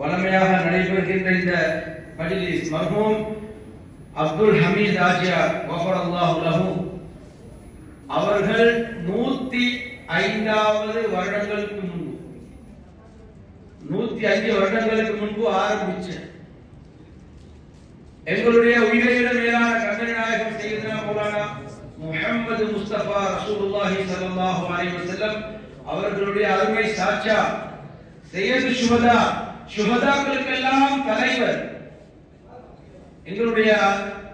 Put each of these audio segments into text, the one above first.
வளமையாக நடைபெறுகின்ற இந்த மஜ்லிஸ் மர்ஹூம் அப்துல் ஹமீத் ஆஜியார் வஃபரல்லாஹு லஹு அவர்கள் 105வது வருடங்களுக்கு முன்பு 105 வருடங்களுக்கு முன்பு ஆரம்பிச்ச எங்களுடைய உயிரிழந்த மேலான கண்மணி நாயகம் சையதுனா மௌலானா முஹம்மது முஸ்தபா ரசூலுல்லாஹி ஸல்லல்லாஹு அலைஹி வஸல்லம் அவர்களுடைய அருமை சாட்சா சையது சுஹதாக்களுக்கெல்லாம் தலைவர் எங்களுடைய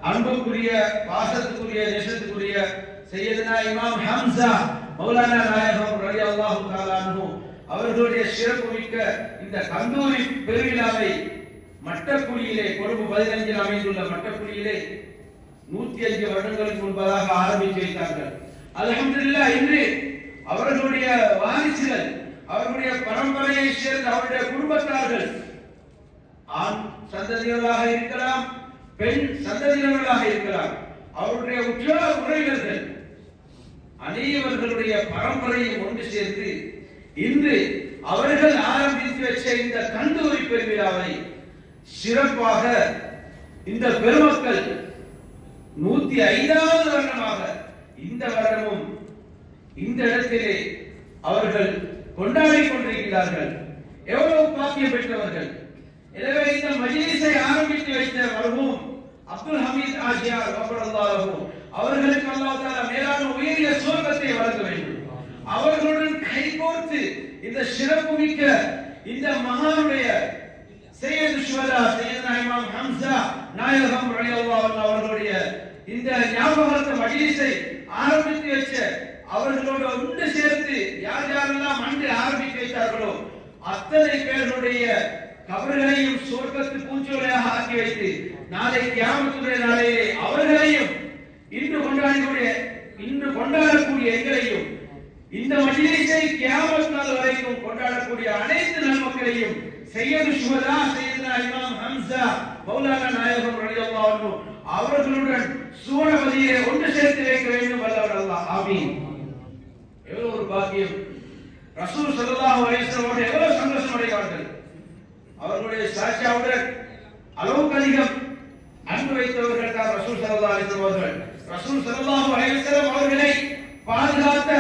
அன்புக்குரிய பாசத்துக்குரிய நேசத்துக்குரிய சையதுனா இமாம் ஹம்சா மௌலானா நாயகம் ரலியல்லாஹு தஆலா அன்ஹு அவர்களுடைய சிறப்புமிக்க இந்த கந்தூரி பெருவிழாவை மட்டக்குழியிலே கொழும்பு 15 அமைந்துள்ள மட்டக்குழியிலே 105 வருடங்களுக்கு முன்பதாக ஆரம்பித்து வைத்தார்கள். அல்ஹம்துலில்லாஹ் இன்று அவர்களுடைய வாரிசுகள் அவர்களுடைய பரம்பரையை சேர்ந்த அவருடைய குடும்பத்தார்கள் ஆண் சந்ததியினராக இருக்கலாம், பெண் சந்ததியினராக இருக்கலாம், அவருடைய உற்றார் உறவினர்கள் அனைவர்களுடைய பரம்பரையை ஒன்று சேர்த்து இன்று அவர்கள் ஆரம்பித்து வச்ச இந்த கந்தூரி பெருவிழாவை சிறப்பாக இந்த பெருமக்கள் 105வது வருடமாக இந்த வருடமும் இந்த இடத்திலே அவர்கள் கொண்டாடிக் கொண்டிருக்கிறார்கள். எவ்வளவு பாக்கியம் பெற்றவர்கள்! எனவே இந்த மஜ்லிஸை ஆரம்பித்து வைத்த மர்ஹூம் அப்துல் ஹமீத் ஆஜியார் வஃபரல்லாஹு அவர்களுக்கு அல்லாஹ் தஆலா மேலான உயரிய சுவர்க்கத்தை வழங்க வேண்டும். அவர்களுடன் கைகோர்த்து இந்த சிறப்புமிக்க இந்த மகானுடைய சையது ஷுஹதா சையதுனா இமாம் ஹம்சா நாயகம் ரலியல்லாஹு அன்ஹு அவர்களுடைய இந்த ஞாபகார்த்த மஜ்லிஸை ஆரம்பித்து வச்ச அவர்களோடு ஒன்று சேர்த்து யார் யாரெல்லாம் அன்று ஆரம்பித்து வைத்தார்களோ அத்தனை பேர்களுடைய கபர்களையும் சொர்க்கத்து பூஞ்சோலையாக ஆக்கி வைத்து நாளை கியாமத்துடைய நாளையிலே அவர்களையும் இன்று கொண்டாடக்கூடிய எங்களையும் இந்த மஜ்லிஸை கியாமத் நாள் வரைக்கும் கொண்டாடக்கூடிய அனைத்து நன்மக்களையும் சையது ஷுஹதா சையதுனா இமாம் ஹம்சா மௌலானா நாயகம் ரலியல்லாஹு அன்ஹு அவர்களுடன் சுவனபதியிலே ஒன்று சேர்த்து வைக்க வேண்டும் வல்லவர் அல்லாஹ். ஆமீன். எவ்வளவு ஒரு பாக்கியம்! ரசூல் ஸல்லல்லாஹு அலைஹி வஸல்லம் எவ்வளவு சந்தோஷம் அடைவார்கள்! அவர்களுடைய சாட்சியாவுடன் அளவுக்கு அதிகம் அன்பு வைத்தவர்கள் தான் ரசூல் ஸல்லல்லாஹு அலைஹி வஸல்லம் அவர்கள். ரசூல் ஸல்லல்லாஹு அலைஹி வஸல்லம் அவர்களை பாதுகாத்த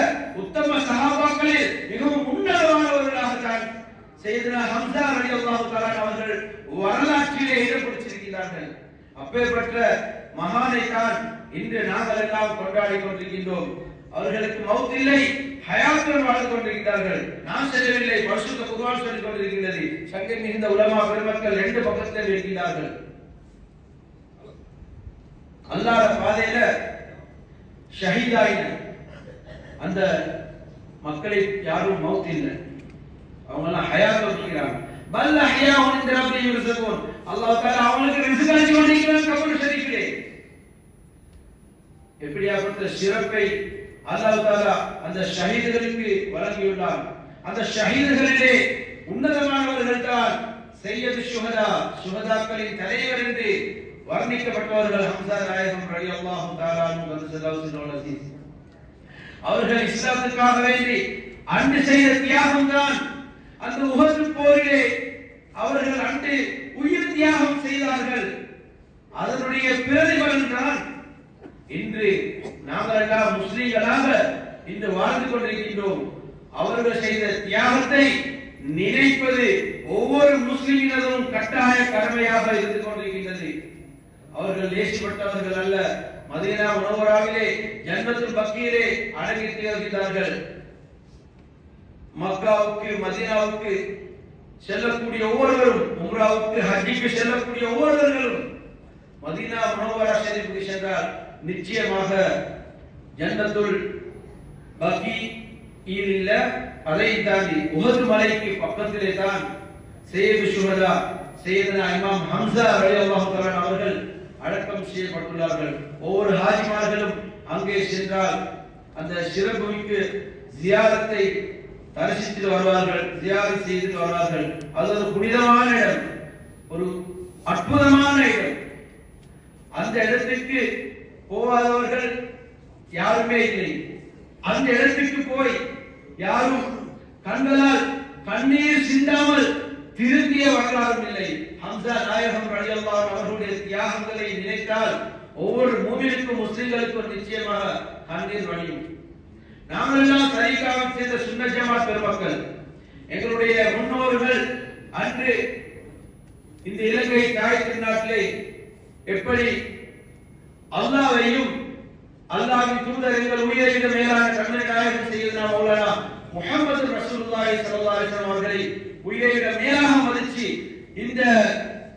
உத்தம சஹாபாக்களில் மிகவும் உன்னதமானவர்களாக தான் சையதுனா ஹம்சா ரலியல்லாஹு தஆலா அவர்கள் வரலாற்றிலே இடம் பிடிச்சிருக்கிறார்கள். அப்பேற்பட்ட மகானை தான் இன்று நாங்கள் எல்லாம் கொண்டாடி கொண்டிருக்கின்றோம். அவர்களுக்கு மௌத் இல்லை, ஹயாத்துடன் வாழ்ந்து கொண்டிருக்கிறார்கள். நான் சொல்லவில்லை, பரிசுத்த குர்ஆன் சொல்லிக் கொண்டிருக்கிறது. சங்கை மிகுந்த உலமா பெருமக்கள் 2 பக்கத்தில் இருக்கிறார்கள். அல்லாஹ் பாதையில ஷஹீதாயின அந்த மக்களை யாரும் மௌத் இல்லை, அவங்க எல்லாம் ஹயாத்தோட இருக்கிறாங்க. பல் அஹ்யாஉன் இன்த ரப்பிஹிம் யுர்ஸகூன். அல்லாஹ் தஆலா அவங்களுக்கு ரிஸ்க் அளித்து கொண்டிருக்கிறான் கபர் ஷரீஃபிலே. எப்படியாப்பட்ட சிறப்பை அல்லாஹ் தஆலா அந்த ஷஹீதுகளுக்கு வழங்கியுள்ளார். அந்த ஷஹீதுகளிலே உன்னதமானவர்கள் தான் சையது சுஹதாக்களின் தலைவர் என்று வர்ணிக்கப்பட்டவர்கள் ஹம்சா நாயகம் ரலியல்லாஹு தஆலா அன்ஹு கதஸல்லாஹு அஸீஸ். அவர்கள் இஸ்லாத்துக்காக வேண்டி அன்று செய்த தியாகம் தான் அந்த உஹது போரிலே அவர்கள் அன்று உயிர் தியாகம் செய்தார்கள். அதனுடைய பிரதிபலன் தான் இன்று நாங்கள் எல்லாம் முஸ்லிம்களாக இன்று வாழ்ந்து கொண்டிருக்கின்றோம். அவர்கள் செய்த தியாகத்தை நினைப்பது ஒவ்வொரு முஸ்லிமினதும் கட்டாய கடமையாக இருந்து கொண்டிருக்கின்றது. அவர்கள் லேசிப்பட்டவர்கள் அல்ல. மதீனா முனவ்வராவிலே ஜன்னத்துல் பக்கீலே அடங்கி திகழ்கிறார்கள். மக்காவுக்கு மதீனாவுக்கு செல்லக்கூடிய ஒவ்வொருவரும், உம்ராவுக்கு ஹஜ்ஜுக்கு செல்லக்கூடிய ஒவ்வொருவர்களும் மதீனா முனவ்வரா ஷரீஃபுக்கு சென்றால் நிச்சயமாக ஜன்னத்துல் பக்கீ இல்ல, அதை தாண்டி உஹது மலைக்கு பக்கத்திலே தான் சையது ஷுஹதா சையதுனா இமாம் ஹம்சா ரலியல்லாஹு தஆலா அவர்கள் அடக்கம் செய்யப்பட்டுள்ளார்கள். ஒவ்வொரு ஹாஜிமார்களும் அங்கே சென்றால் அந்த சிறப்புமிக்கு ஜியாரத்தை தரிசித்து வருவார்கள், ஜியாரத் செய்து வருவார்கள். அது ஒரு புனிதமான இடம், ஒரு அற்புதமான இடம். அந்த இடத்துக்கு போகாதவர்கள் யாருமே இல்லை. அந்த இடத்துக்கு போய் யாரும் கண்களால் கண்ணீர் சிந்தாமல் திருந்திய வரலாறும் இல்லை. ஹம்சா நாயகம் ரலியல்லாஹு அவர்களுடைய தியாகங்களை நினைத்தால் ஒவ்வொரு மூமினுக்கும் முஸ்லிம்களுக்கும் நிச்சயமாக கண்ணீர் வடியும். நாங்கள் எல்லாம் தரீகாவை சேர்ந்த சுன்னத் ஜமாத் பெருமக்கள், எங்களுடைய முன்னோர்கள் அன்று இந்த இலங்கை தாய் திருநாட்டிலே எப்படி அல்லாஹ்வையும் அல்லாஹ்வின் தூதர் எங்கள் உயிரை விட மேலான கண்மணி நாயகம் சையதுனா மௌலானா முஹம்மது ரசூலுல்லாஹி ஸல்லல்லாஹு அலைஹி வஸல்லம் அவர்களை உயிரை விட மேலாக மதிச்சு இந்த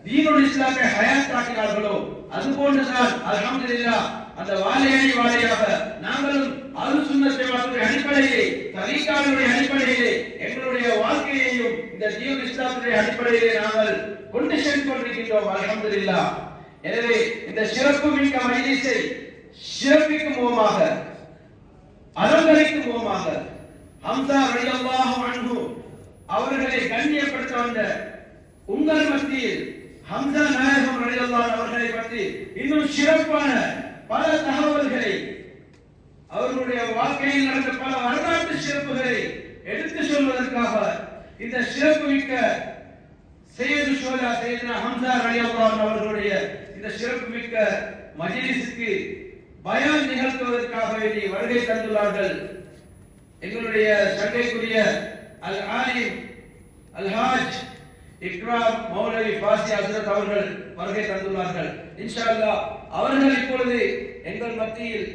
தீனுல் இஸ்லாமை ஹயாத்தாக்கினார்களோ அதுபோன்றுதான் அல்ஹம்துலில்லாஹ் அந்த வாழையாக நாங்களும் அஹ்லுஸ் சுன்னத் ஜமாத்துடைய அடிப்படையிலே தரீகாவுடைய அடிப்படையிலே எங்களுடைய வாழ்க்கையையும் இந்த தீனுல் இஸ்லாமுடைய அடிப்படையிலே நாங்கள் கொண்டு சென்று கொண்டிருக்கின்றோம் அல்ஹம்துலில்லாஹ். எனவே இந்த சிறப்பு மிக்க மஜ்லிஸை சிறப்பிக்கும் முகமாக அலங்கரிக்கும் முகமாக ஹம்சா ரலியல்லாஹு அன்ஹு அவர்களை கண்ணியப்படுத்த வந்த உங்கள் மத்தியில் ஹம்சா நாயகம் ரலியல்லாஹு அவர்களை பற்றி இன்னும் சிறப்பான பல தகவல்களை அவர்களுடைய வாழ்க்கையில் நடந்த பல வரலாற்று சிறப்புகளை எடுத்து சொல்வதற்காக இந்த சிறப்பு மிக்க சையது ஷுஹதா சையதுனா ஹம்சா ரலியல்லாஹு அவர்களுடைய இந்த சிறப்பு மிக்க மஜ்லிஸுக்கு பயான் நிகழ்த்துவதற்காக வேண்டி வருகை தந்துள்ளார்கள். எங்களுடைய சங்கைக்குரிய அல் ஆலிம் அல் ஹாஜ் இக்ராம் மௌலவி ஃபாசி ஹஸ்ரத் அவர்கள் வருகை தந்துள்ளார்கள். இன்ஷா அல்லாஹ் அவர்கள் இப்பொழுது எங்கள் மத்தியில்